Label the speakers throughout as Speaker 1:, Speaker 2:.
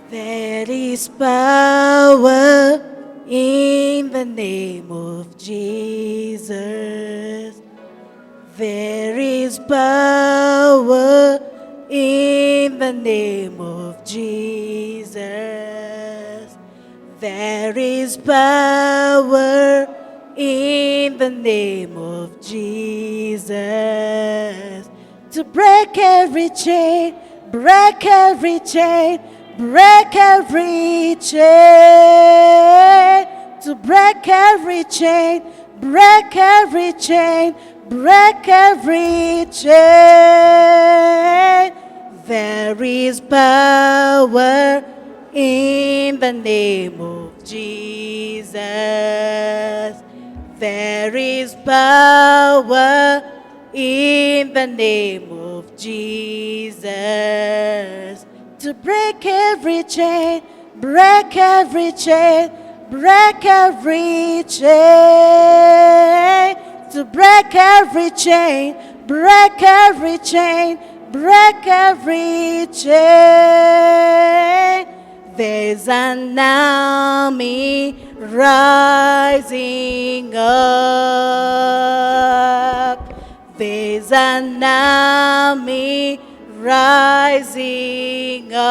Speaker 1: There is power in the name of Jesus. There is power in the name of Jesus. There is power in the name of Jesus to break every chain, break every chain, break every chain, to break every chain, break every chain, break every chain. There is power in the name of Jesus. There is power in the name of Jesus to break every chain, break every chain, break every chain, to break every chain, break every chain, break every chain. There's an army rising up. There's an army rising up.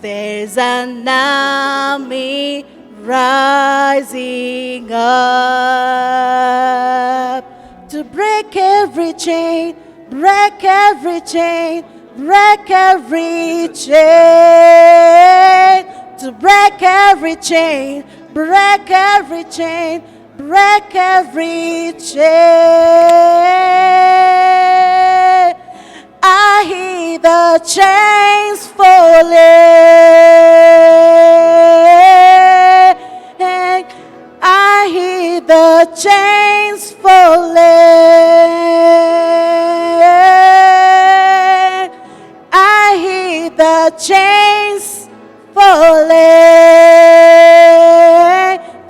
Speaker 1: There's an army rising up to break every chain, break every chain, break every chain, to break every chain, break every chain, break every chain. I hear the chains falling. I hear the chains falling. I hear the chains falling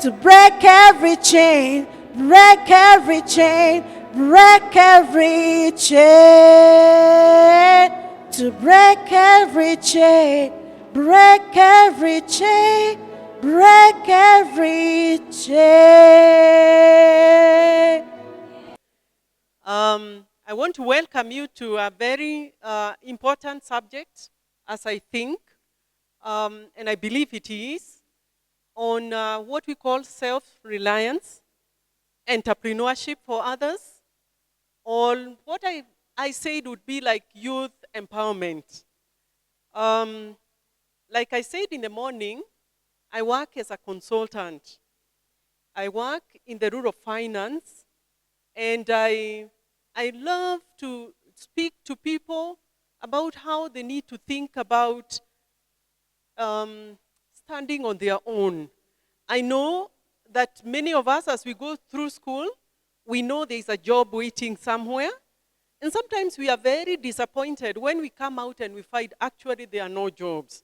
Speaker 1: to break every chain, break every chain, break every chain, to break every chain, break every chain, break every chain.
Speaker 2: I want to welcome you to a very important subject, as I think, and I believe it is, on what we call self-reliance, entrepreneurship for others, or what I said would be like youth empowerment. Like I said in the morning, I work as a consultant. I work in the role of finance, and I love to speak to people about how they need to think about standing on their own. I know that many of us, as we go through school, we know there's a job waiting somewhere. And sometimes we are very disappointed when we come out and we find actually there are no jobs.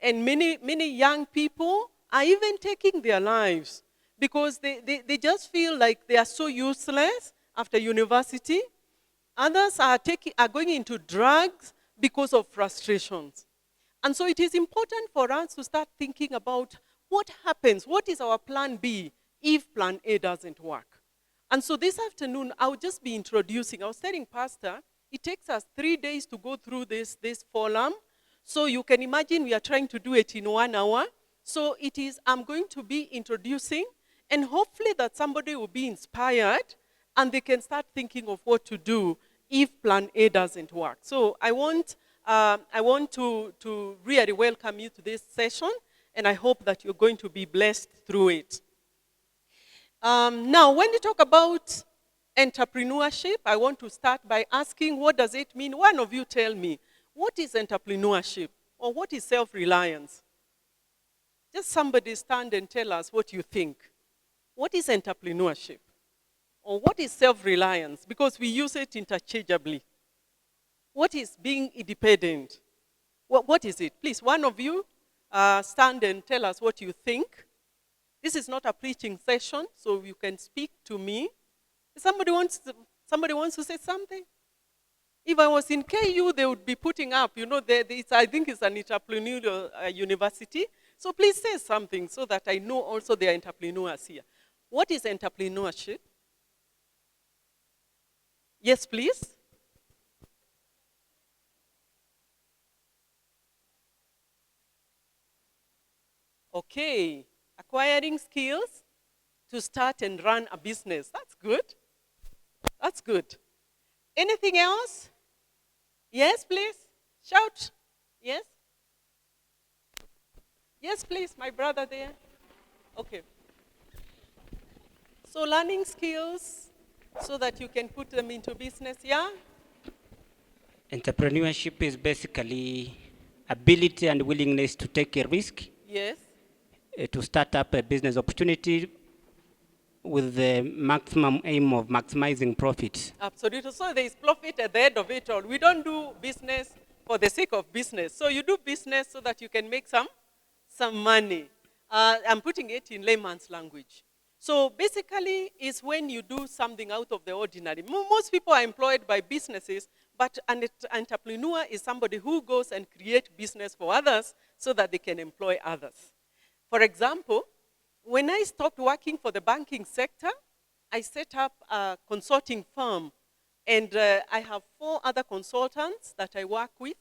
Speaker 2: And many young people are even taking their lives because they just feel like they are so useless after university. Others are going into drugs because of frustrations. And so it is important for us to start thinking about what happens, what is our plan B if plan A doesn't work. And so this afternoon, I'll just be introducing. I was telling Pastor, it takes us 3 days to go through this forum. So you can imagine we are trying to do it in 1 hour. So I'm going to be introducing, and hopefully that somebody will be inspired and they can start thinking of what to do if plan A doesn't work. So I want to really welcome you to this session, and I hope that you're going to be blessed through it. Now, when you talk about entrepreneurship, I want to start by asking, what does it mean? One of you tell me, what is entrepreneurship, or what is self-reliance? Just somebody stand and tell us what you think. What is entrepreneurship? Or what is self-reliance? Because we use it interchangeably. What is being independent? What is it? Please, one of you stand and tell us what you think. This is not a preaching session, so you can speak to me. Somebody wants to say something? If I was in KU, they would be putting up, I think it's an entrepreneurial university. So please say something so that I know also there are entrepreneurs here. What is entrepreneurship? Yes, please. Okay. Acquiring skills to start and run a business. That's good. That's good. Anything else? Yes, please. Shout. Yes? Yes, please, my brother there. Okay. So learning skills so that you can put them into business, yeah?
Speaker 3: Entrepreneurship is basically ability and willingness to take a risk,
Speaker 2: Yes.
Speaker 3: to start up a business opportunity with the maximum aim of maximizing profits.
Speaker 2: Absolutely. So there is profit at the end of it all. We don't do business for the sake of business. So you do business so that you can make some money. I'm putting it in layman's language. So basically, it's when you do something out of the ordinary. Most people are employed by businesses, but an entrepreneur is somebody who goes and creates business for others so that they can employ others. For example, when I stopped working for the banking sector, I set up a consulting firm. And I have 4 other consultants that I work with.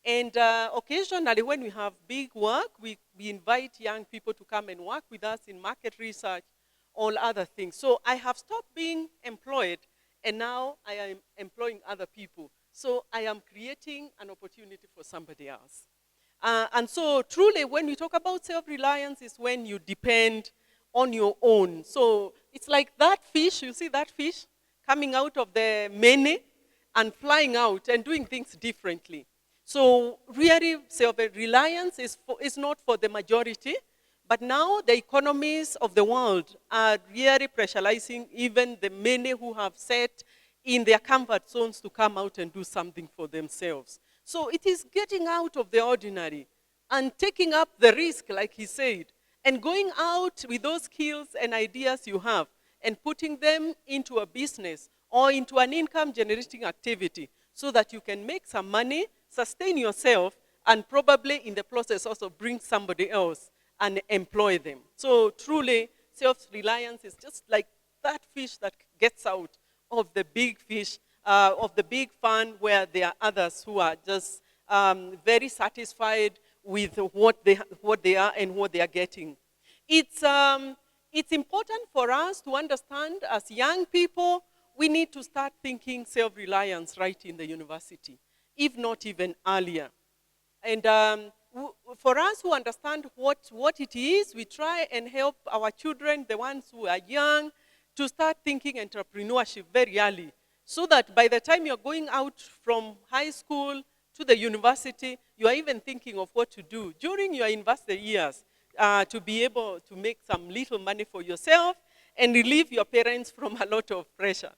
Speaker 2: And occasionally when we have big work, we invite young people to come and work with us in market research, all other things. So I have stopped being employed, and now I am employing other people. So I am creating an opportunity for somebody else. And so truly, when we talk about self-reliance, is when you depend on your own. So it's like that fish, you see that fish coming out of the mene and flying out and doing things differently. So really, self-reliance is not for the majority, but now the economies of the world are really pressurizing even the many who have set in their comfort zones to come out and do something for themselves. So it is getting out of the ordinary and taking up the risk, like he said, and going out with those skills and ideas you have and putting them into a business or into an income-generating activity so that you can make some money, sustain yourself, and probably in the process also bring somebody else and employ them. So truly, self-reliance is just like that fish that gets out of the big fish, of the big fund where there are others who are just very satisfied with what they are and what they are getting. It's important for us to understand as young people, we need to start thinking self-reliance right in the university, if not even earlier. And for us who understand what it is, we try and help our children, the ones who are young, to start thinking entrepreneurship very early, so that by the time you're going out from high school to the university, you are even thinking of what to do during your university years to be able to make some little money for yourself and relieve your parents from a lot of pressure.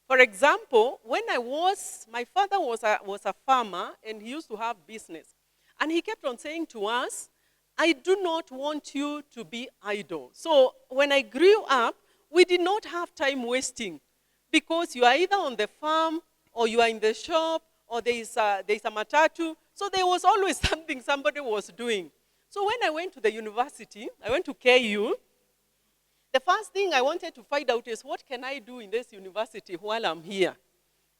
Speaker 2: For example, when my father was a farmer and he used to have business. And he kept on saying to us, I do not want you to be idle. So when I grew up, we did not have time wasting because you are either on the farm or you are in the shop or there is a matatu. So there was always something somebody was doing. So when I went to the university, I went to KU, the first thing I wanted to find out is what can I do in this university while I'm here?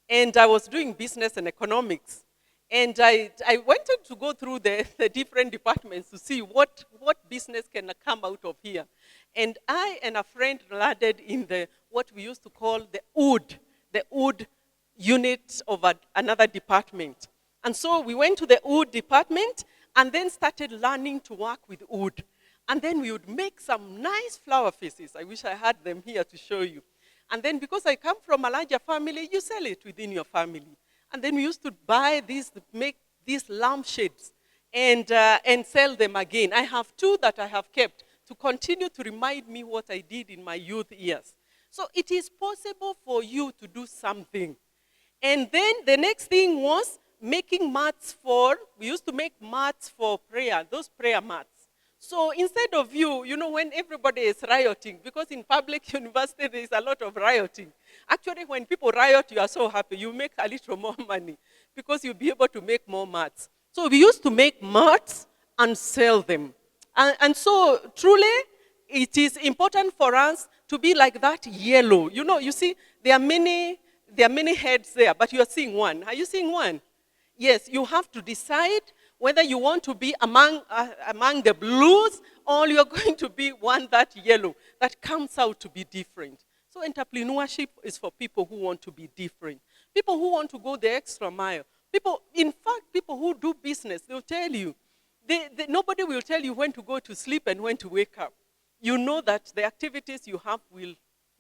Speaker 2: And I was doing business and economics. And I wanted to go through the different departments to see what business can come out of here. And I and a friend landed in what we used to call the Ueab unit of another department. And so we went to the Ueab department and then started learning to work with Ueab. And then we would make some nice flower faces. I wish I had them here to show you. And then because I come from a larger family, you sell it within your family. And then we used to make these lampshades and sell them again. I have 2 that I have kept to continue to remind me what I did in my youth years. So it is possible for you to do something. And then the next thing was making mats we used to make mats for prayer, those prayer mats. So instead of when everybody is rioting, because in public university there is a lot of rioting. Actually, when people riot, you are so happy. You make a little more money because you'll be able to make more mats. So we used to make mats and sell them. And so truly, it is important for us to be like that yellow. You see, there are many heads there, but you are seeing one. Are you seeing one? Yes, you have to decide whether you want to be among the blues or you're going to be one that yellow, that comes out to be different. So entrepreneurship is for people who want to be different, people who want to go the extra mile. In fact, people who do business, they'll tell you, nobody will tell you when to go to sleep and when to wake up. You know that the activities you have will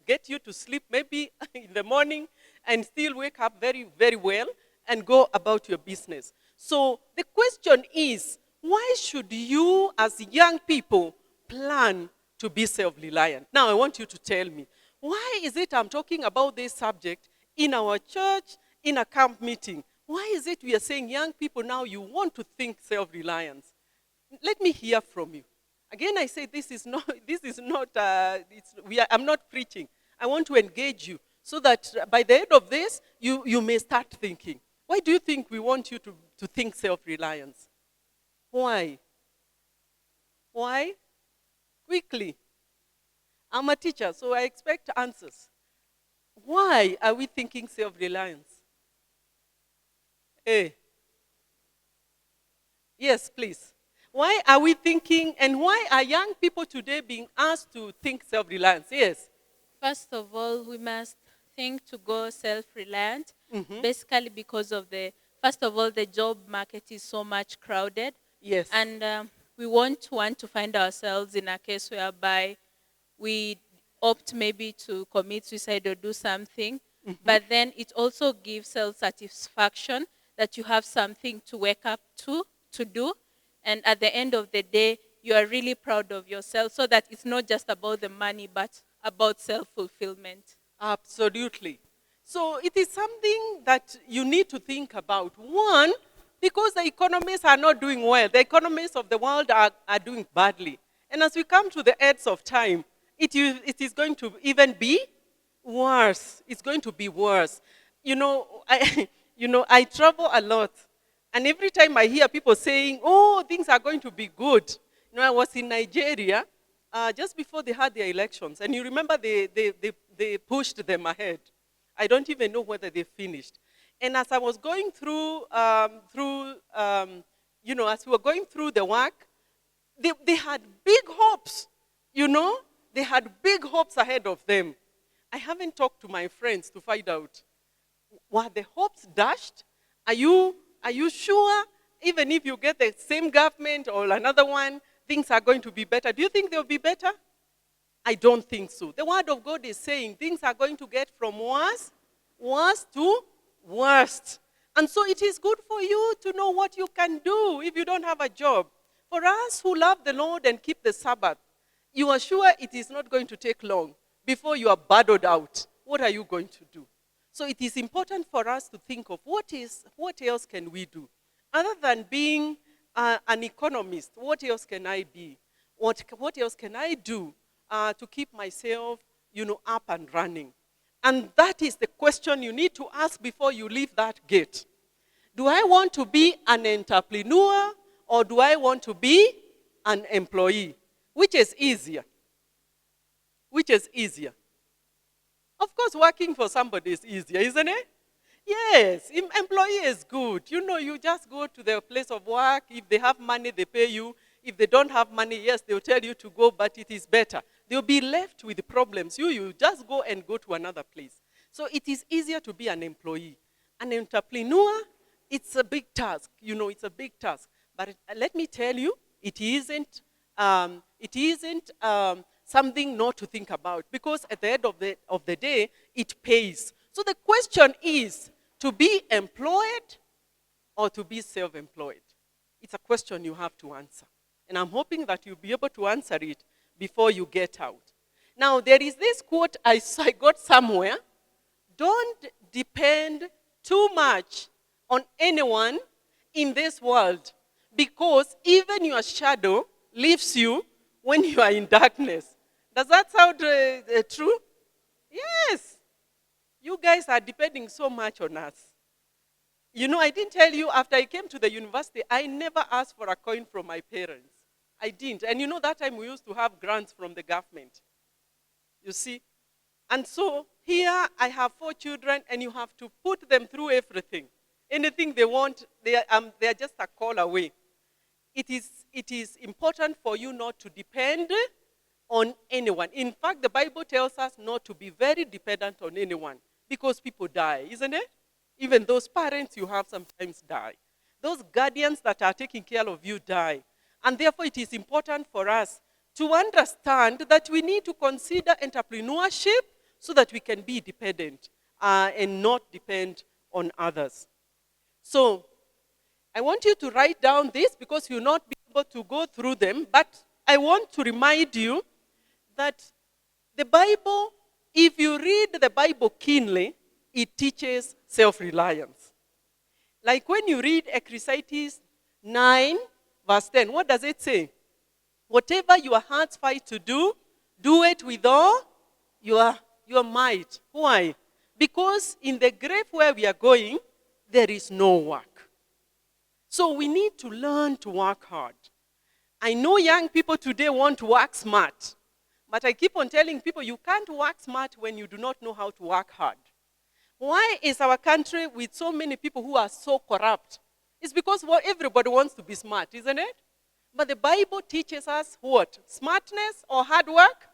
Speaker 2: get you to sleep maybe in the morning and still wake up very, very well and go about your business. So the question is, why should you as young people plan to be self-reliant? Now I want you to tell me, why is it I'm talking about this subject in our church, in a camp meeting? Why is it we are saying, young people, now you want to think self-reliance? Let me hear from you. Again, I say I'm not preaching. I want to engage you so that by the end of this, you may start thinking. Why do you think we want you to think self-reliance? Why? Why? Quickly. I'm a teacher, so I expect answers. Why are we thinking self-reliance? Yes, please. Why are we thinking, and why are young people today being asked to think self-reliance? Yes.
Speaker 4: First of all, we must think to go self-reliant, basically because of first of all, the job market is so much crowded.
Speaker 2: Yes.
Speaker 4: And we want to find ourselves in a case whereby we opt maybe to commit suicide or do something, but then it also gives self-satisfaction that you have something to wake up to do, and at the end of the day, you are really proud of yourself, so that it's not just about the money, but about self-fulfillment.
Speaker 2: Absolutely. So it is something that you need to think about. One, because the economies are not doing well. The economies of the world are doing badly. And as we come to the edge of time, it is going to even be worse. It's going to be worse. I travel a lot. And every time I hear people saying, oh, things are going to be good. I was in Nigeria just before they had their elections. And you remember they pushed them ahead. I don't even know whether they finished. And as I was going through, as we were going through the work, they had big hopes, They had big hopes ahead of them. I haven't talked to my friends to find out, were the hopes dashed? Are you sure, even if you get the same government or another one, things are going to be better? Do you think they'll be better? I don't think so. The word of God is saying things are going to get from worse to worst. And so it is good for you to know what you can do if you don't have a job. For us who love the Lord and keep the Sabbath, you are sure it is not going to take long before you are burdened out. What are you going to do? So it is important for us to think of what else can we do? Other than being an economist, what else can I be? What else can I do to keep myself, up and running? And that is the question you need to ask before you leave that gate. Do I want to be an entrepreneur or do I want to be an employee? Which is easier? Which is easier? Of course, working for somebody is easier, isn't it? Yes, employee is good. You just go to their place of work. If they have money, they pay you. If they don't have money, yes, they'll tell you to go, but it is better. They'll be left with problems. You just go to another place. So it is easier to be an employee. An entrepreneur, it's a big task. It's a big task. But let me tell you, it isn't something not to think about, because at the end of the day, it pays. So the question is, to be employed or to be self-employed? It's a question you have to answer. And I'm hoping that you'll be able to answer it before you get out. Now, there is this quote I got somewhere. Don't depend too much on anyone in this world, because even your shadow leaves you when you are in darkness. Does that sound true? Yes. You guys are depending so much on us. You know, I didn't tell you, after I came to the university, I never asked for a coin from my parents. I didn't. And you know, that time we used to have grants from the government. You see? And so here I have 4 children, and you have to put them through everything. Anything they want, they are just a call away. It is important for you not to depend on anyone. In fact, the Bible tells us not to be very dependent on anyone because people die, isn't it? Even those parents you have sometimes die. Those guardians that are taking care of you die. And therefore, it is important for us to understand that we need to consider entrepreneurship so that we can be dependent and not depend on others. So, I want you to write down this because you'll not be able to go through them, but I want to remind you that the Bible, if you read the Bible keenly, it teaches self-reliance. Like when you read Ecclesiastes 9, verse 10, what does it say? Whatever your hearts fight to do, do it with all your might. Why? Because in the grave where we are going, there is no work. So we need to learn to work hard. I know young people today want to work smart, but I keep on telling people you can't work smart when you do not know how to work hard. Why is our country with so many people who are so corrupt? It's because everybody wants to be smart, isn't it? But the Bible teaches us what? Smartness or hard work?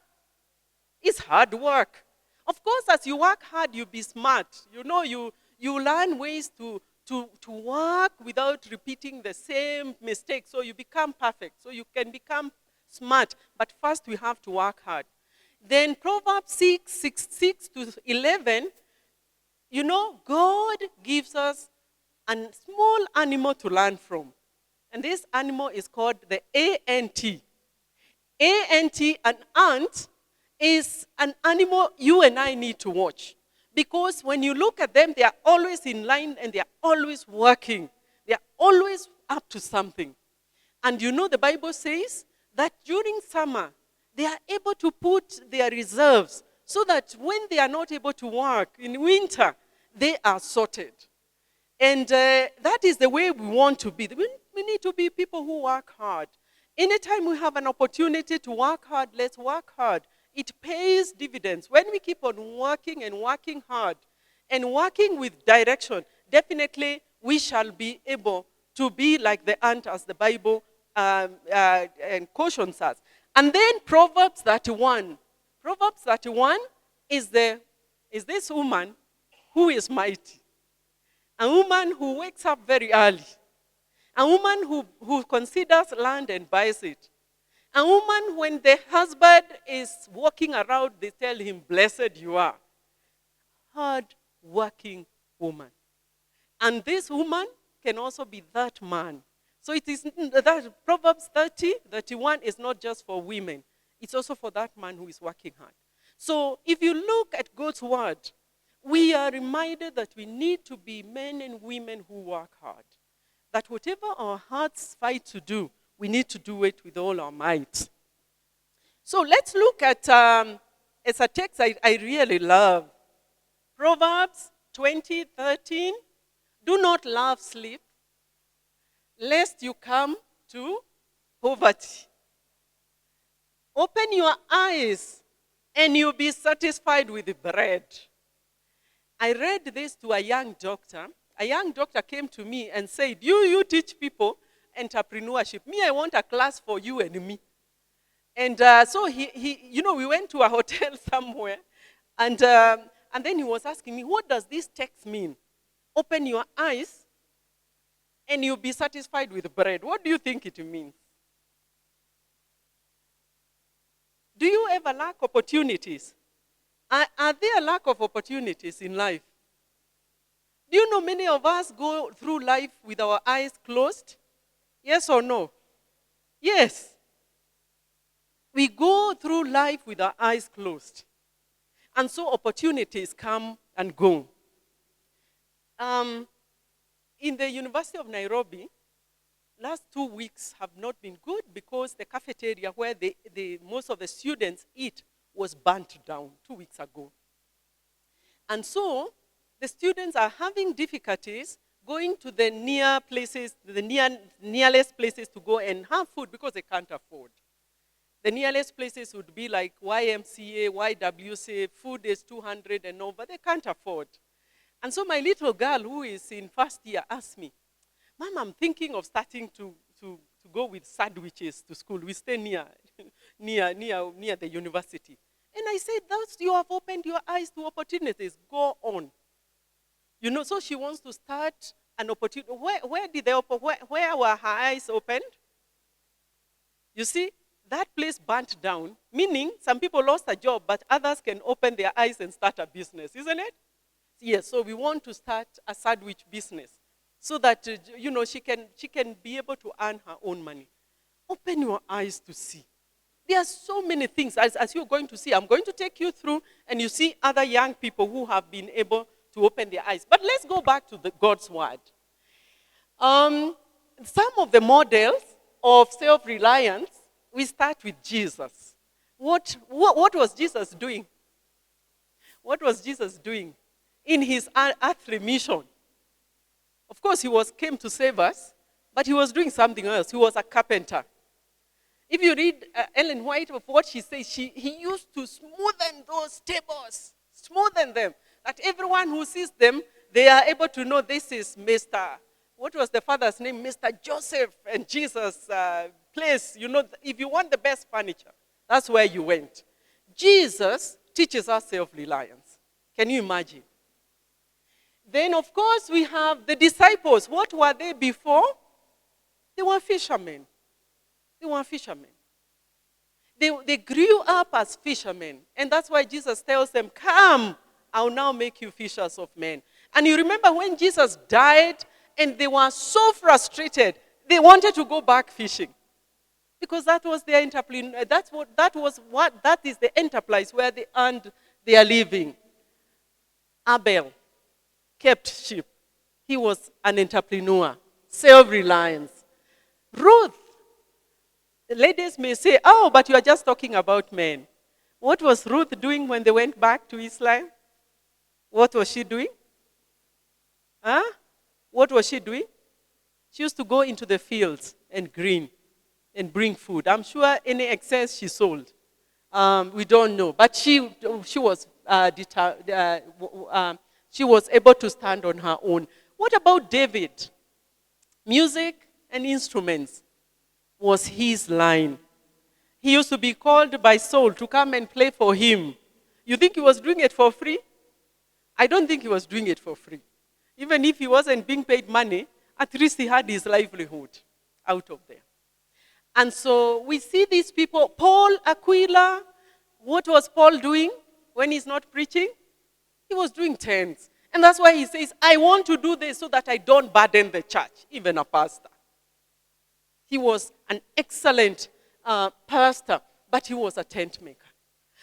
Speaker 2: It's hard work. Of course, as you work hard, you be smart. You know, you learn ways to work without repeating the same mistake. So you become perfect. So you can become smart. But first, we have to work hard. Then Proverbs 6 to 11, you know, God gives us a small animal to learn from. And this animal is called the ant. An ant, is an animal you and I need to watch. Because when you look at them, they are always in line and they are always working. They are always up to something. And you know the Bible says that during summer, they are able to put their reserves so that when they are not able to work in winter, they are sorted. And that is the way we want to be. We need to be people who work hard. Anytime we have an opportunity to work hard, let's work hard. It pays dividends. When we keep on working and working hard and working with direction, definitely we shall be able to be like the ant as the Bible and cautions us. And then Proverbs 31. Proverbs 31 is this woman who is mighty. A woman who wakes up very early. A woman who considers land and buys it. A woman, when the husband is walking around, they tell him, blessed you are. Hard-working woman. And this woman can also be that man. So it is that Proverbs 31 is not just for women. It's also for that man who is working hard. So if you look at God's word, we are reminded that we need to be men and women who work hard. That whatever our hearts fight to do, we need to do it with all our might. So let's look at, it's a text I really love. Proverbs 20:13. Do not love sleep, lest you come to poverty. Open your eyes, and you'll be satisfied with the bread. I read this to a young doctor. A young doctor came to me and said, you teach people entrepreneurship. Me, I want a class for you and me. And so we went to a hotel somewhere, and then he was asking me, what does this text mean? Open your eyes, and you'll be satisfied with bread. What do you think it means? Do you ever lack opportunities? Are there a lack of opportunities in life? Do you know many of us go through life with our eyes closed? Yes or no? Yes. We go through life with our eyes closed. And so opportunities come and go. In the University of Nairobi, last 2 weeks have not been good because the cafeteria where most of the students eat was burnt down 2 weeks ago. And so the students are having difficulties going to the near places, nearest places to go and have food because they can't afford. The nearest places would be like YMCA, YWCA, food is 200 and over, they can't afford. And so my little girl who is in first year asked me, Mom, I'm thinking of starting to go with sandwiches to school. We stay near the university. And I said, you have opened your eyes to opportunities. Go on. You know, so she wants to start an opportunity. Where were her eyes opened? You see, that place burnt down, meaning some people lost a job, but others can open their eyes and start a business, isn't it? Yes, so we want to start a sandwich business so that, she can be able to earn her own money. Open your eyes to see. There are so many things, as you're going to see. I'm going to take you through, and you see other young people who have been able to open their eyes. But let's go back to God's word. Some of the models of self-reliance, we start with Jesus. What was Jesus doing? What was Jesus doing in his earthly mission? Of course, he came to save us, but he was doing something else. He was a carpenter. If you read Ellen White of what she says, he used to smoothen those tables, smoothen them, that everyone who sees them, they are able to know this is Mr. What was the father's name? Mr. Joseph and Jesus' place. You know, if you want the best furniture, that's where you went. Jesus teaches us self-reliance. Can you imagine? Then, of course, we have the disciples. What were they before? They were fishermen. They were fishermen. They grew up as fishermen. And that's why Jesus tells them, come, I'll now make you fishers of men. And you remember when Jesus died and they were so frustrated, they wanted to go back fishing. Because that was their entrepreneur. That is the enterprise where they earned their living. Abel kept sheep. He was an entrepreneur. Self-reliance. Ruth. Ladies may say, oh, but you are just talking about men. What was Ruth doing when they went back to Israel? What was she doing? What was she doing? She used to go into the fields and glean and bring food. I'm sure any excess she sold. We don't know. But she was able to stand on her own. What about David? Music and instruments was his line. He used to be called by Saul to come and play for him. You think he was doing it for free? I don't think he was doing it for free. Even if he wasn't being paid money, at least he had his livelihood out of there. And so we see these people. Paul, Aquila, what was Paul doing when he's not preaching? He was doing tents. And that's why he says, I want to do this so that I don't burden the church, even a pastor. He was an excellent pastor, but he was a tent maker.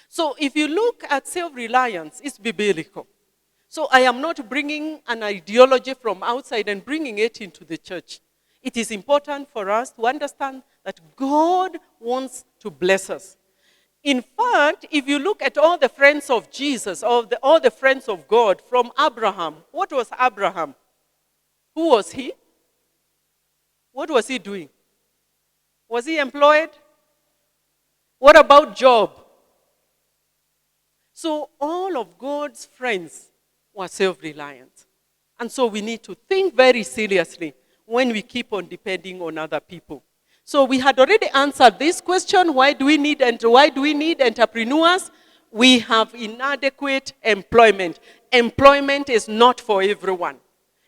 Speaker 2: So if you look at self-reliance, it's biblical. So I am not bringing an ideology from outside and bringing it into the church. It is important for us to understand that God wants to bless us. In fact, if you look at all the friends of Jesus, all the friends of God from Abraham, what was Abraham? Who was he? What was he doing? Was he employed? What about Job? So all of God's friends were self-reliant. And so we need to think very seriously when we keep on depending on other people. So we had already answered this question, why do we need entrepreneurs? We have inadequate employment. Employment is not for everyone.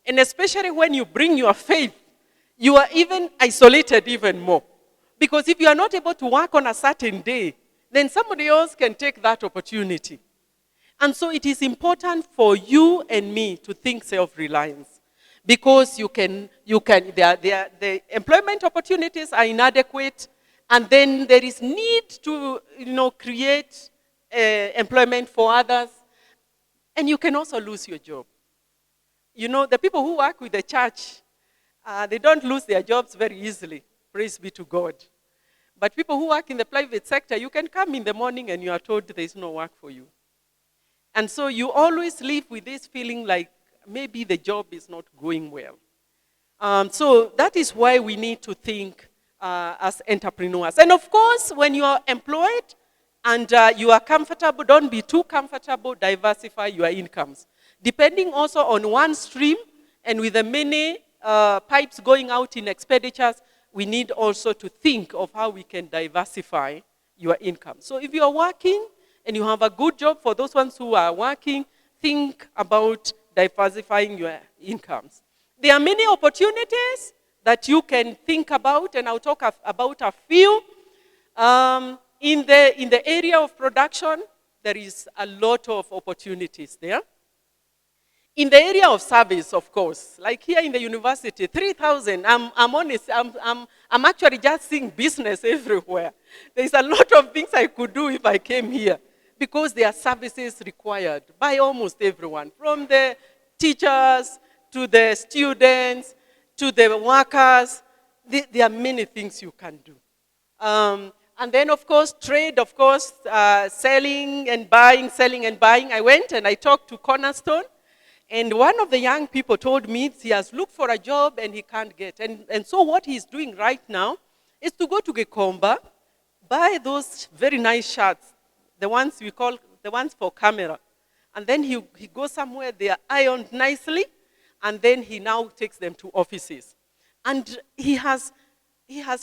Speaker 2: And especially when you bring your faith, you are even isolated even more. Because if you are not able to work on a certain day, then somebody else can take that opportunity. And so it is important for you and me to think self-reliance. Because the employment opportunities are inadequate, and then there is need to, create employment for others, and you can also lose your job. The people who work with the church, They don't lose their jobs very easily. Praise be to God. But people who work in the private sector, you can come in the morning and you are told there is no work for you. And so you always live with this feeling like maybe the job is not going well. So that is why we need to think as entrepreneurs. And of course, when you are employed and you are comfortable, don't be too comfortable, diversify your incomes. Depending also on one stream, and with the many pipes going out in expenditures, we need also to think of how we can diversify your income. So if you are working and you have a good job, for those ones who are working, think about diversifying your incomes. There are many opportunities that you can think about, and I'll talk about a few. In the area of production, there is a lot of opportunities there. In the area of service, of course, like here in the university, 3,000, I'm honest, I'm actually just seeing business everywhere. There's a lot of things I could do if I came here, because there are services required by almost everyone, from the teachers to the students to the workers. There are many things you can do. And then, of course, trade, of course, selling and buying. I went and I talked to Cornerstone. And one of the young people told me he has looked for a job and he can't get. And so what he's doing right now is to go to Gekomba, buy those very nice shirts, the ones we call, the ones for camera. And then he goes somewhere, they are ironed nicely, and then he now takes them to offices. And he has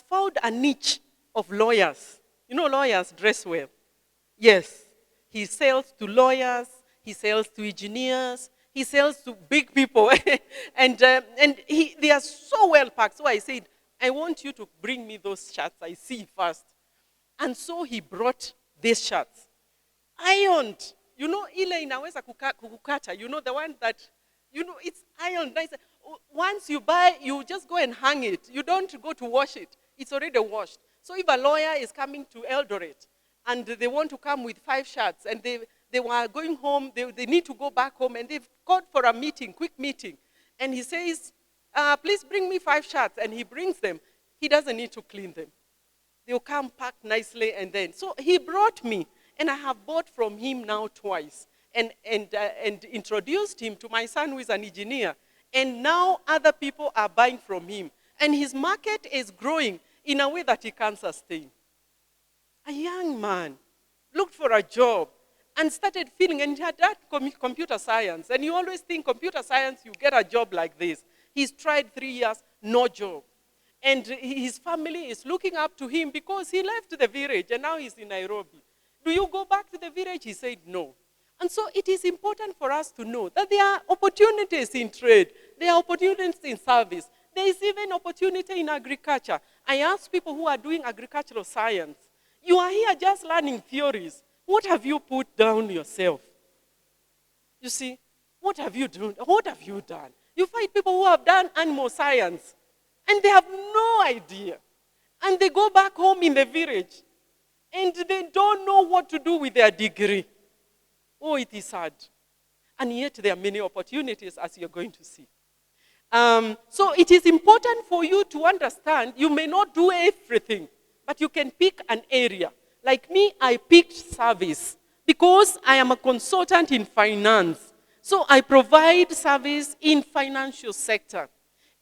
Speaker 2: found a niche of lawyers. You know, lawyers dress well. Yes. He sells to lawyers, he sells to engineers, he sells to big people, and they are so well packed. So I said, I want you to bring me those shirts I see first. And so he brought these shirts. Ironed. You know, ile inaweza kukata. You know, the one that, you know, it's ironed. Nice. Once you buy, you just go and hang it. You don't go to wash it. It's already washed. So if a lawyer is coming to Eldoret, and they want to come with 5 shirts, and they were going home, they need to go back home, and they've called for a meeting, quick meeting. And he says, please bring me 5 shirts, and he brings them. He doesn't need to clean them. They'll come packed nicely, and then. So he brought me, and I have bought from him now twice, and introduced him to my son who is an engineer. And now other people are buying from him. And his market is growing in a way that he can't sustain. A young man looked for a job and started feeling, and he had that computer science. And you always think computer science, you get a job like this. He's tried 3 years, no job. And his family is looking up to him because he left the village and now he's in Nairobi. Do you go back to the village? He said no. And so it is important for us to know that there are opportunities in trade. There are opportunities in service. There is even opportunity in agriculture. I ask people who are doing agricultural science, you are here just learning theories. What have you put down yourself? You see, what have you done? What have you done? You find people who have done animal science, and they have no idea. And they go back home in the village, and they don't know what to do with their degree. Oh, it is sad. And yet there are many opportunities, as you're going to see. So it is important for you to understand you may not do everything, but you can pick an area. Like me, I picked service because I am a consultant in finance. So I provide service in financial sector.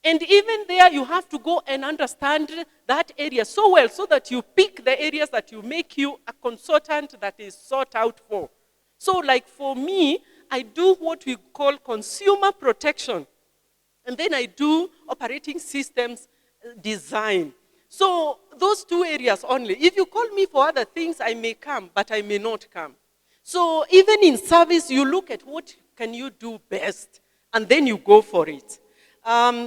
Speaker 2: And even there, you have to go and understand that area so well so that you pick the areas that you make you a consultant that is sought out for. So like for me, I do what we call consumer protection. And then I do operating systems design. So those 2 areas only. If you call me for other things, I may come, but I may not come. So even in service, you look at what can you do best, and then you go for it.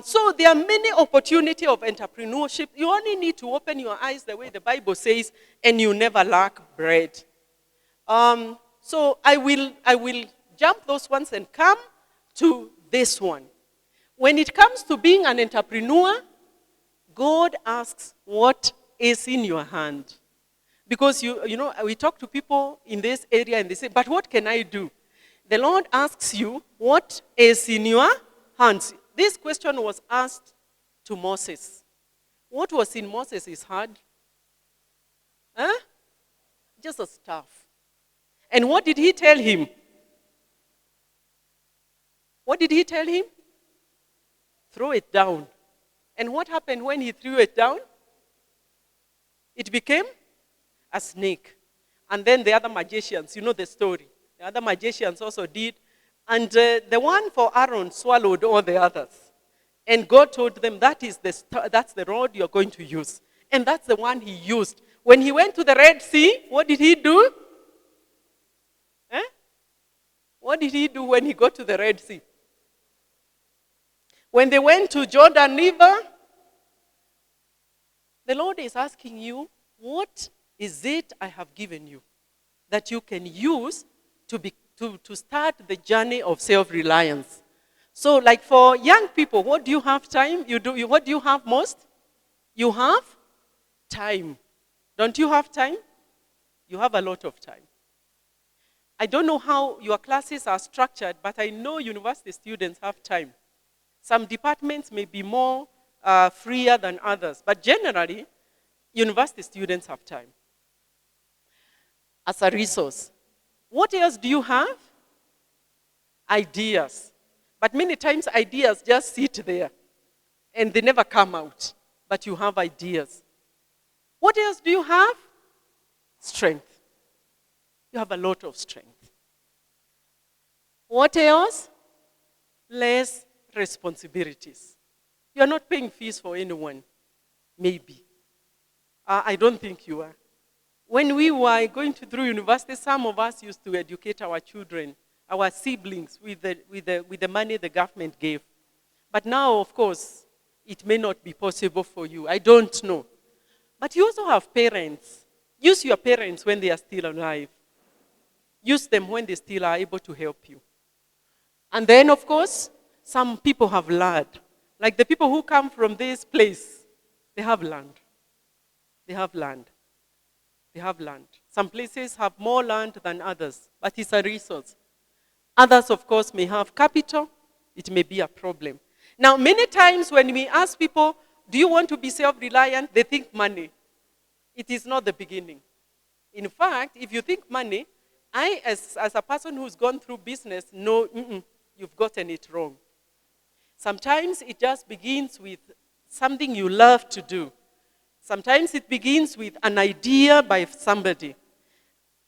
Speaker 2: So there are many opportunities of entrepreneurship. You only need to open your eyes the way the Bible says, and you never lack bread. So I will jump those ones and come to this one. When it comes to being an entrepreneur, God asks, what is in your hand? Because you know, we talk to people in this area and they say, but what can I do? The Lord asks you, what is in your hands? This question was asked to Moses. What was in Moses' heart? Huh? Just a staff. And what did he tell him? What did he tell him? Throw it down. And what happened when he threw it down? It became a snake. And then the other magicians, you know the story. The other magicians also did. And the one for Aaron swallowed all the others. And God told them, that's the rod you're going to use. And that's the one he used. When he went to the Red Sea, what did he do? Eh? What did he do when he got to the Red Sea? When they went to Jordan River, the Lord is asking you, what is it I have given you that you can use to start the journey of self-reliance? So like for young people, what do you have time? What do you have most? You have time. Don't you have time? You have a lot of time. I don't know how your classes are structured, but I know university students have time. Some departments may be more freer than others, but generally, university students have time as a resource. What else do you have? Ideas. But many times ideas just sit there and they never come out, but you have ideas. What else do you have? Strength. You have a lot of strength. What else? Less responsibilities. You are not paying fees for anyone. Maybe. I don't think you are. When we were going through university, some of us used to educate our children, our siblings, with the money the government gave. But now, of course, it may not be possible for you. I don't know. But you also have parents. Use your parents when they are still alive. Use them when they still are able to help you. And then, of course, some people have learned. Like the people who come from this place, they have learned. They have learned. They have learned. Some places have more land than others, but it's a resource. Others, of course, may have capital. It may be a problem. Now, many times when we ask people, do you want to be self-reliant? They think money. It is not the beginning. In fact, if you think money, I, as a person who's gone through business, know you've gotten it wrong. Sometimes it just begins with something you love to do. Sometimes it begins with an idea by somebody.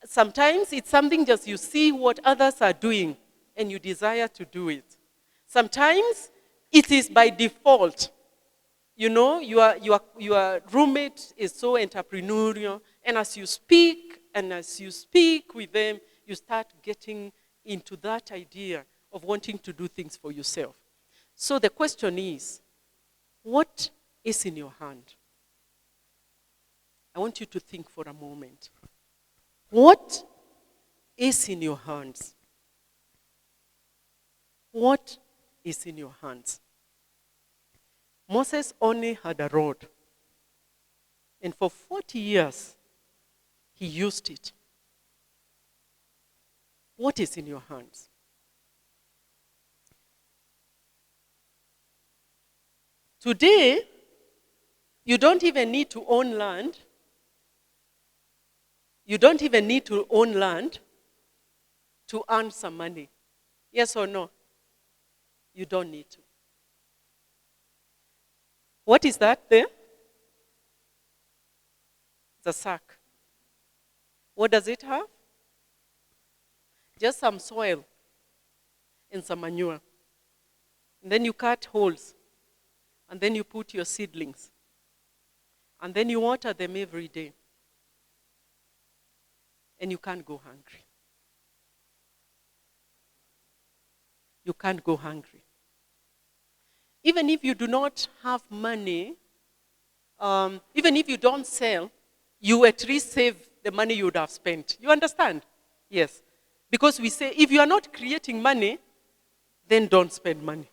Speaker 2: Sometimes it's something just you see what others are doing and you desire to do it. Sometimes it is by default. You know, your roommate is so entrepreneurial, and as you speak with them, you start getting into that idea of wanting to do things for yourself. So the question is, what is in your hand? I want you to think for a moment. What is in your hands? What is in your hands? Moses only had a rod. And for 40 years, he used it. What is in your hands? Today, you don't even need to own land. You don't even need to own land to earn some money. Yes or no? You don't need to. What is that there? It's a sack. What does it have? Just some soil and some manure. And then you cut holes. And then you put your seedlings. And then you water them every day. And you can't go hungry. You can't go hungry. Even if you do not have money, even if you don't sell, you at least save the money you would have spent. You understand? Yes. Because we say, if you are not creating money, then don't spend money.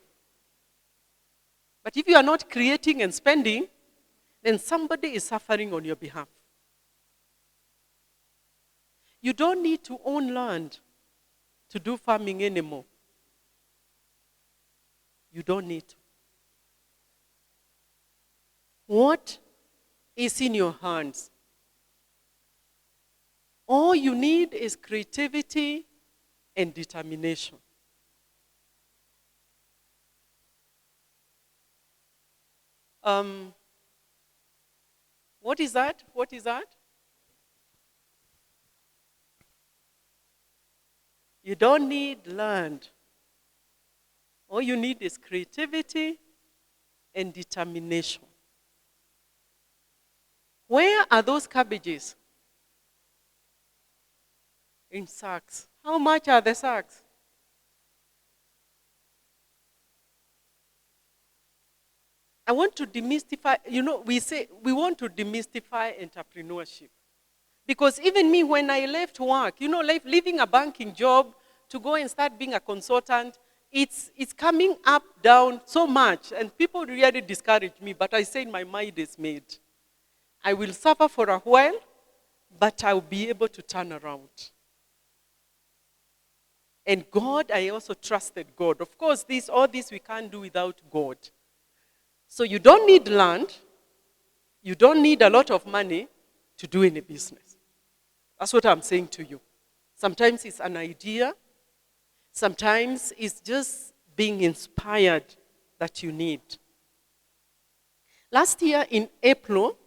Speaker 2: But if you are not creating and spending, then somebody is suffering on your behalf. You don't need to own land to do farming anymore. You don't need to. What is in your hands? All you need is creativity and determination. What is that? What is that? You don't need land. All you need is creativity and determination. Where are those cabbages? In sacks. How much are the sacks? I want to demystify, we say we want to demystify entrepreneurship. Because even me, when I left work, leaving a banking job to go and start being a consultant, it's coming up, down so much. And people really discourage me, but I say my mind is made. I will suffer for a while, but I'll be able to turn around. And God, I also trusted God. Of course, all this we can't do without God. So you don't need land. You don't need a lot of money to do any business. That's what I'm saying to you. Sometimes it's an idea. Sometimes it's just being inspired that you need. Last year in April,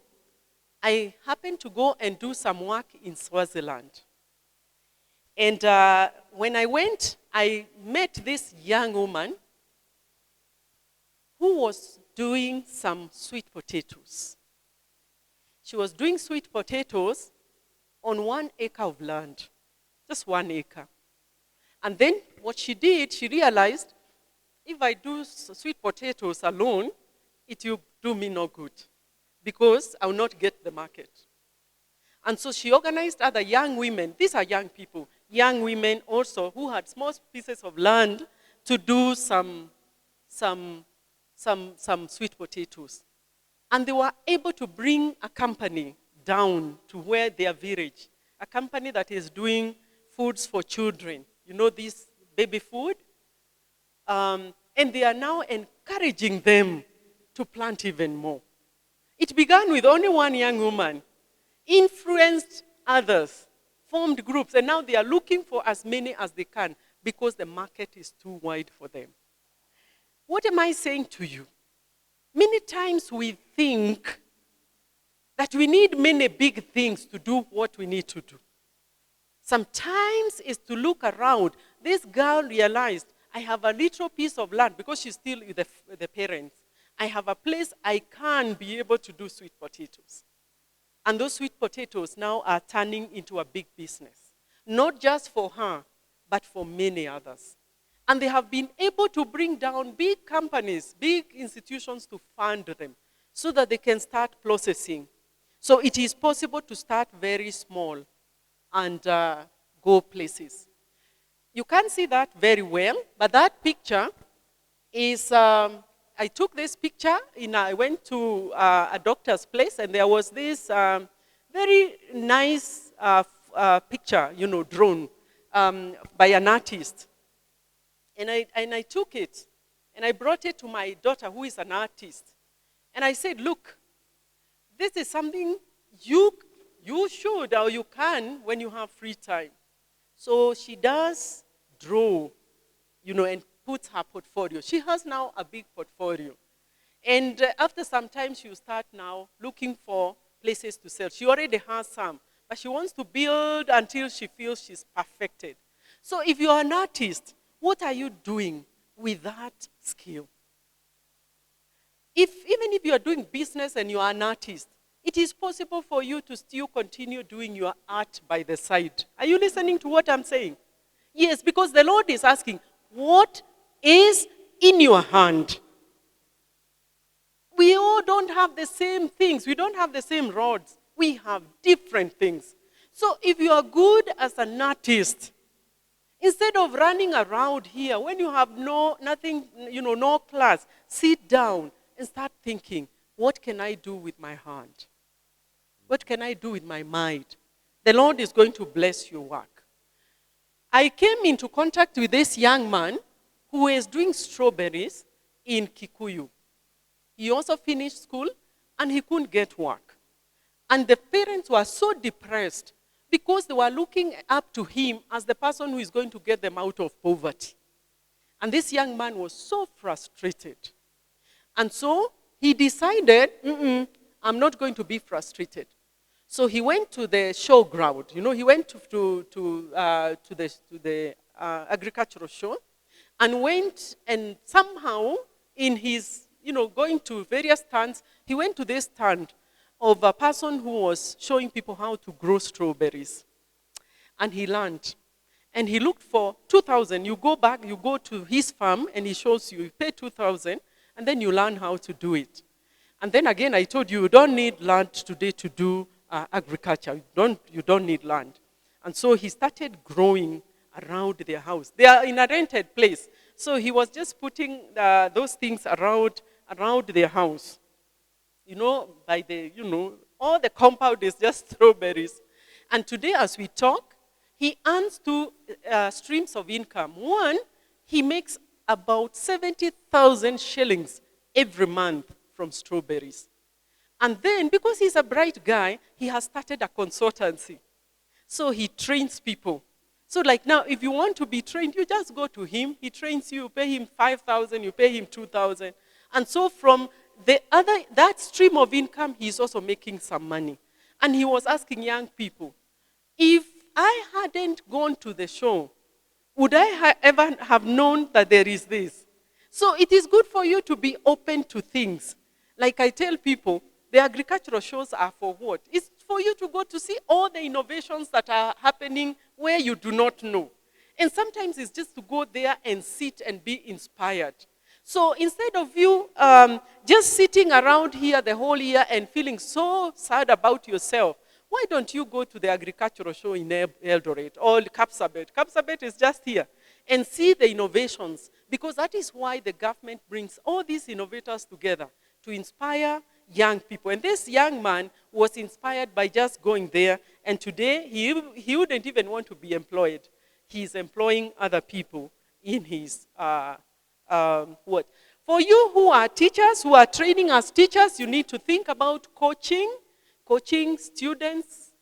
Speaker 2: I happened to go and do some work in Swaziland. And when I went, I met this young woman who was doing some sweet potatoes. She was doing sweet potatoes on 1 acre of land, just 1 acre. And then what she did, she realized, if I do sweet potatoes alone, it will do me no good because I will not get the market. And so she organized other young women, these are young people, young women also who had small pieces of land to do some sweet potatoes. And they were able to bring a company down to where their village, a company that is doing foods for children, this baby food. And they are now encouraging them to plant even more. It began with only one young woman, influenced others, formed groups, and now they are looking for as many as they can because the market is too wide for them. What am I saying to you? Many times we think that we need many big things to do what we need to do. Sometimes it's to look around. This girl realized, I have a little piece of land because she's still with the parents. I have a place I can be able to do sweet potatoes. And those sweet potatoes now are turning into a big business. Not just for her, but for many others. And they have been able to bring down big companies, big institutions to fund them so that they can start processing. So it is possible to start very small and go places. You can't see that very well, but that picture is, I took this picture, I went to a doctor's place, and there was this very nice picture, drawn by an artist. And I took it, and I brought it to my daughter, who is an artist. And I said, look, this is something you should or you can when you have free time. So she does draw, and puts her portfolio. She has now a big portfolio. And after some time, she will start now looking for places to sell. She already has some, but she wants to build until she feels she's perfected. So if you are an artist, what are you doing with that skill? Even if you are doing business and you are an artist, it is possible for you to still continue doing your art by the side. Are you listening to what I'm saying? Yes, because the Lord is asking, what is in your hand? We all don't have the same things. We don't have the same rods. We have different things. So if you are good as an artist, instead of running around here, when you have no class, sit down and start thinking, what can I do with my hand? What can I do with my mind? The Lord is going to bless your work. I came into contact with this young man who is doing strawberries in Kikuyu. He also finished school, and he couldn't get work. And the parents were so depressed because they were looking up to him as the person who is going to get them out of poverty. And this young man was so frustrated. And so he decided, I'm not going to be frustrated. So he went to the showground. He went to the agricultural show and went, and somehow in his, going to various stands, he went to this stand of a person who was showing people how to grow strawberries. And he learned. And he looked for 2,000. You go back, you go to his farm, and he shows you pay 2,000, and then you learn how to do it. And then again, I told you, you don't need land today to do agriculture. You don't need land. And so he started growing around their house. They are in a rented place. So he was just putting those things around their house. By all the compound is just strawberries. And today, as we talk, he earns two streams of income. One, he makes about 70,000 shillings every month from strawberries. And then, because he's a bright guy, he has started a consultancy. So he trains people. So like now, if you want to be trained, you just go to him. He trains you, you pay him 5,000, you pay him 2,000. And so from that stream of income, he's also making some money. And he was asking young people, if I hadn't gone to the show, would I ever have known that there is this? So it is good for you to be open to things. Like I tell people, the agricultural shows are for what? It's for you to go to see all the innovations that are happening where you do not know. And sometimes it's just to go there and sit and be inspired. So instead of you just sitting around here the whole year and feeling so sad about yourself, why don't you go to the agricultural show in Eldoret or Kapsabet? Kapsabet is just here. And see the innovations, because that is why the government brings all these innovators together to inspire young people. And this young man was inspired by just going there, and today he wouldn't even want to be employed. He's employing other people in his what? For you who are teachers, who are training as teachers, you need to think about coaching students.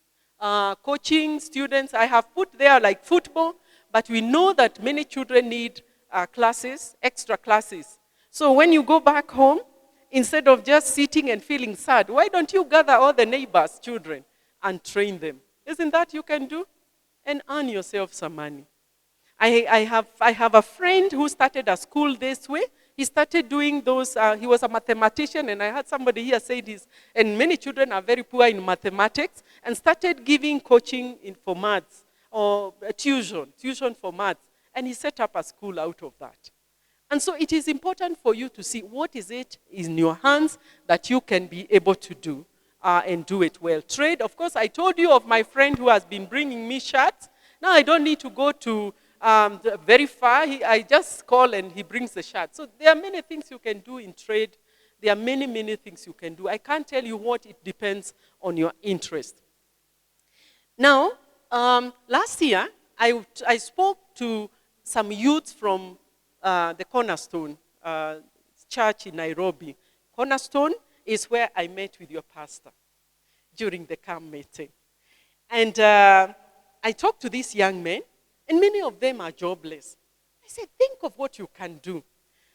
Speaker 2: I have put there like football, but we know that many children need classes, extra classes. So when you go back home, instead of just sitting and feeling sad, why don't you gather all the neighbors' children and train them? Isn't that you can do? And earn yourself some money. I have a friend who started a school this way. He started doing those, he was a mathematician, and I heard somebody here say this, and many children are very poor in mathematics, and started giving coaching for maths, or tuition for maths, and he set up a school out of that. And so it is important for you to see what is it in your hands that you can be able to do and do it well. Trade, of course, I told you of my friend who has been bringing me shirts. Now I don't need to go to very far. I just call and he brings the shirt. So there are many things you can do in trade. There are many, many things you can do. I can't tell you what, it depends on your interest. Now, last year, I spoke to some youths from the Cornerstone church in Nairobi. Cornerstone is where I met with your pastor during the camp meeting. And I talked to these young men, and many of them are jobless. I said, think of what you can do.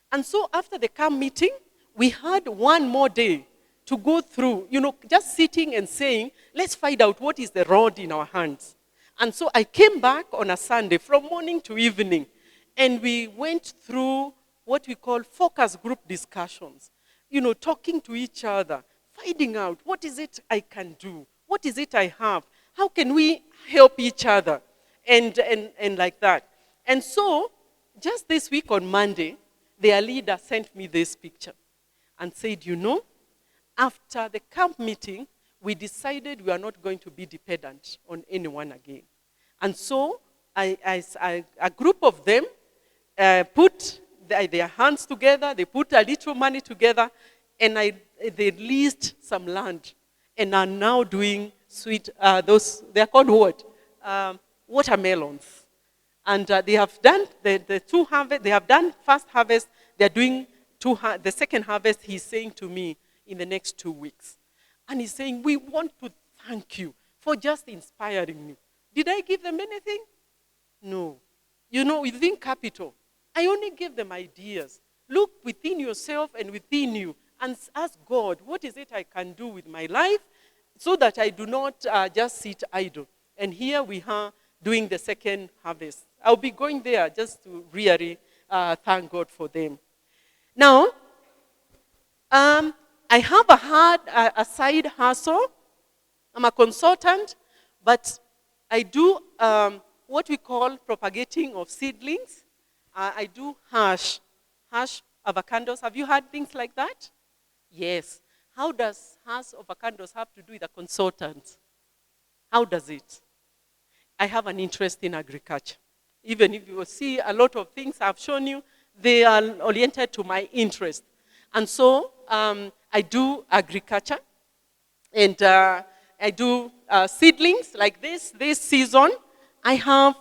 Speaker 2: And so after the camp meeting, we had one more day to go through, just sitting and saying, let's find out what is the rod in our hands. And so I came back on a Sunday from morning to evening, and we went through what we call focus group discussions, talking to each other, finding out what is it I can do, what is it I have, how can we help each other, and like that. And so, just this week on Monday, their leader sent me this picture and said, after the camp meeting, we decided we are not going to be dependent on anyone again. And so, a group of them put their hands together, they put a little money together, and they leased some land and are now doing they're called what? Watermelons. And they have done the two harvest, they have done first harvest, they're doing the second harvest. He's saying to me, in the next 2 weeks. And he's saying, we want to thank you for just inspiring me. Did I give them anything? No. You know, within Capital, I only gave them ideas. Look within yourself and within you and ask God, what is it I can do with my life so that I do not just sit idle? And here we are doing the second harvest. I'll be going there just to really thank God for them. Now, I have a side hustle. I'm a consultant, but I do what we call propagating of seedlings. I do hash avocados. Have you heard things like that? Yes. How does hash avocados have to do with a consultant? How does it? I have an interest in agriculture. Even if you see a lot of things I've shown you, they are oriented to my interest. And so I do agriculture, and I do seedlings like this season. I have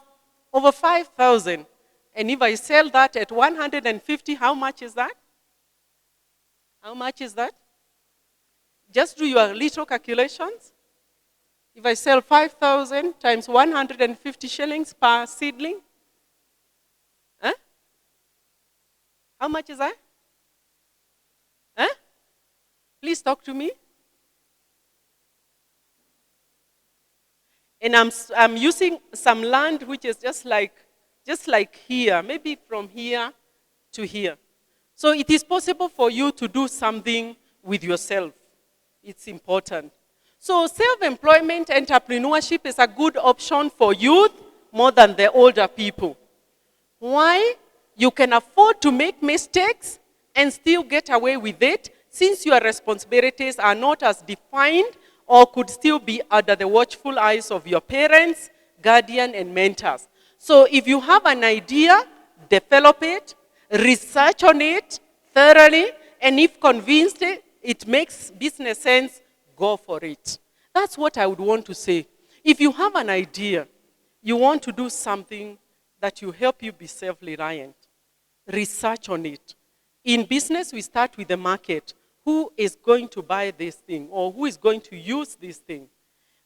Speaker 2: over 5,000. And if I sell that at 150, how much is that? How much is that? Just do your little calculations. If I sell 5,000 times 150 shillings per seedling, how much is that? Please talk to me. And I'm using some land which is just like here, maybe from here to here. So it is possible for you to do something with yourself. It's important. So self-employment, entrepreneurship is a good option for youth more than the older people. Why? You can afford to make mistakes and still get away with it, since your responsibilities are not as defined or could still be under the watchful eyes of your parents, guardian, and mentors. So if you have an idea, develop it, research on it thoroughly, and if convinced it makes business sense, go for it. That's what I would want to say. If you have an idea, you want to do something that will help you be self-reliant, research on it. In business, we start with the market. Who is going to buy this thing, or who is going to use this thing?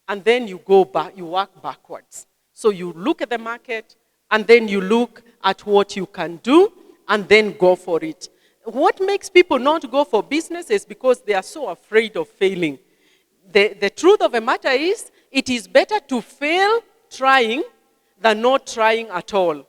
Speaker 2: And then you go back, you work backwards. So you look at the market, and then you look at what you can do, and then go for it. What makes people not go for business is because they are so afraid of failing. The truth of the matter is, it is better to fail trying than not trying at all.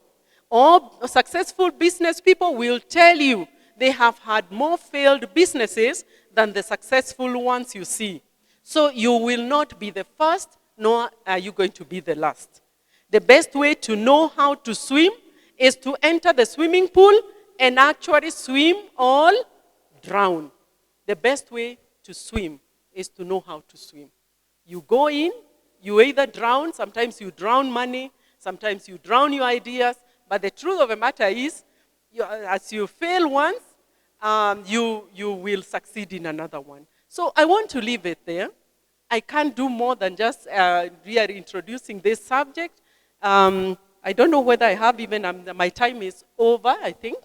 Speaker 2: All successful business people will tell you they have had more failed businesses than the successful ones you see. So you will not be the first, nor are you going to be the last. The best way to know how to swim is to enter the swimming pool and actually swim or drown. The best way to swim is to know how to swim. You go in, you either drown, sometimes you drown money, sometimes you drown your ideas, but the truth of the matter is, as you fail once, you will succeed in another one. So I want to leave it there. I can't do more than just really introducing this subject. I don't know whether I have even, my time is over, I think,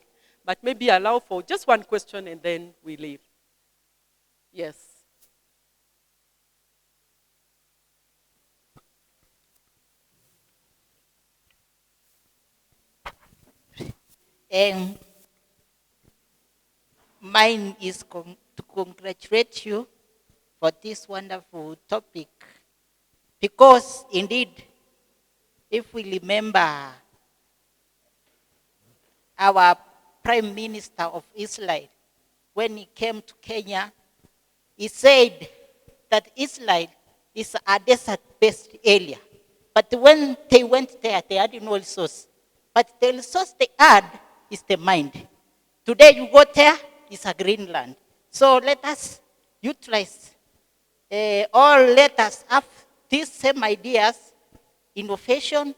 Speaker 2: but maybe allow for just one question and then we leave. Yes.
Speaker 5: Mine is to congratulate you for this wonderful topic. Because indeed, if we remember our Prime Minister of Israel, when he came to Kenya, he said that Israel is a desert-based area. But when they went there, they had no resource. But the resource they had is the mind. Today you go there, it's a green land. So let us utilize, or let us have these same ideas, innovation,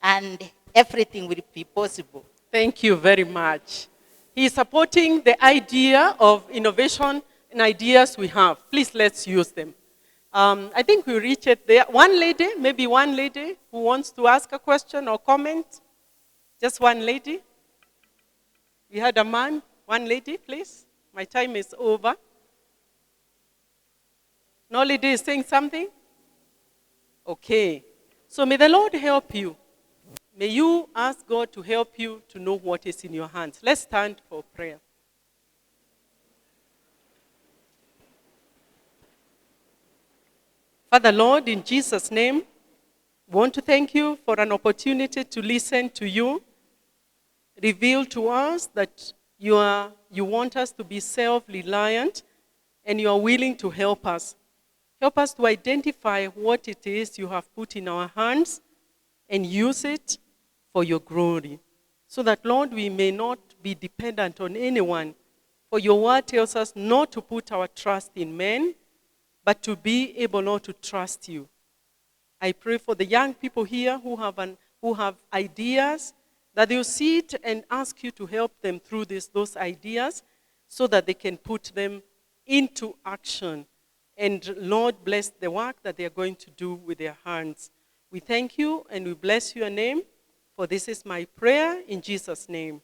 Speaker 5: and everything will be possible.
Speaker 2: Thank you very much. He is supporting the idea of innovation and ideas we have. Please, let's use them. I think we reach it there. One lady, maybe one lady who wants to ask a question or comment. Just one lady. We had a man. One lady, please. My time is over. Knowledge is saying something? Okay. So may the Lord help you. May you ask God to help you to know what is in your hands. Let's stand for prayer. Father, Lord, in Jesus' name, we want to thank you for an opportunity to listen to you. Reveal to us that you want us to be self-reliant and you are willing to help us. Help us to identify what it is you have put in our hands and use it for your glory. So that, Lord, we may not be dependent on anyone. For your word tells us not to put our trust in men, but to be able, Lord, to trust you. I pray for the young people here who have ideas, that they'll sit and ask you to help them through those ideas so that they can put them into action. And Lord, bless the work that they are going to do with their hands. We thank you and we bless your name, for this is my prayer in Jesus' name.